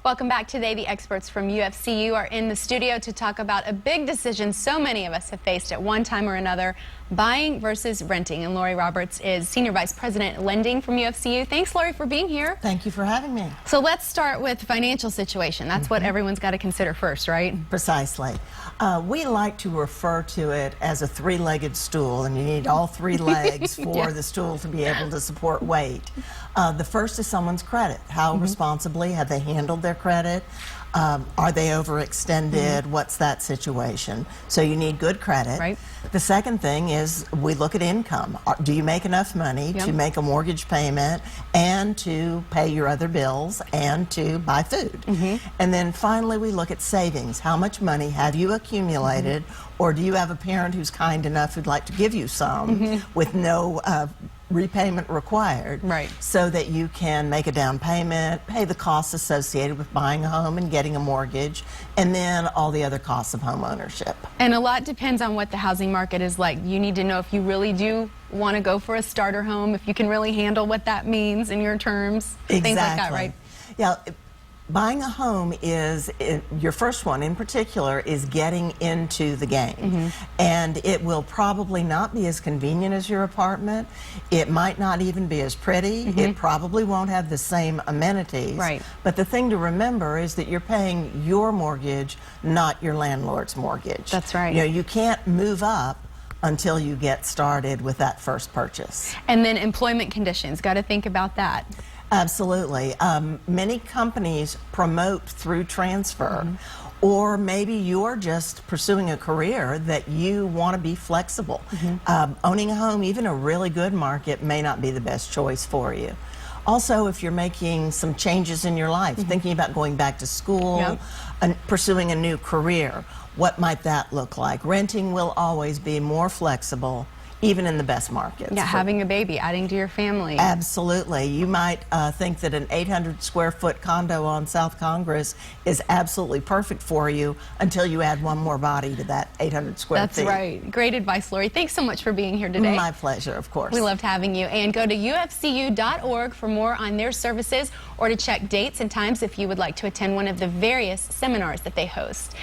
Welcome back. Today, the experts from UFCU are in the studio to talk about a big decision so many of us have faced at one time or another, buying versus renting. And Laurie Roberts is Senior Vice President Lending from UFCU. Thanks, Laurie, for being here. Thank you for having me. So let's start with the financial situation. That's what everyone's got to consider first, right? Precisely. We like to refer to it as a three-legged stool, and you need all three legs for the stool to be able to support weight. The first is someone's credit. How responsibly have they handled their credit? Are they overextended? What's that situation? So you need good credit. Right. The second thing is we look at income. Do you make enough money to make a mortgage payment and to pay your other bills and to buy food? And then finally we look at savings. How much money have you accumulated, or do you have a parent who's kind enough who'd like to give you some with no repayment required, so that you can make a down payment, pay the costs associated with buying a home and getting a mortgage, and then all the other costs of home ownership. And a lot depends on what the housing market is like. You need to know if you really do want to go for a starter home, if you can really handle what that means in your terms, things like that, right? Yeah. Buying a home is, your first one in particular, is getting into the game. And it will probably not be as convenient as your apartment. It might not even be as pretty. It probably won't have the same amenities. But the thing to remember is that you're paying your mortgage, not your landlord's mortgage. That's right. You know, you can't move up until you get started with that first purchase. And then employment conditions, got to think about that. Absolutely. Many companies promote through transfer, or maybe you're just pursuing a career that you want to be flexible. Owning a home, even a really good market, may not be the best choice for you. Also, if you're making some changes in your life, thinking about going back to school, and pursuing a new career, what might that look like? Renting will always be more flexible, even in the best markets. Yeah, having a baby, adding to your family. Absolutely. You might think that an 800-square-foot condo on South Congress is absolutely perfect for you until you add one more body to that 800 square feet. That's right. Great advice, Laurie. Thanks so much for being here today. My pleasure, of course. We loved having you. And go to ufcu.org for more on their services, or to check dates and times if you would like to attend one of the various seminars that they host.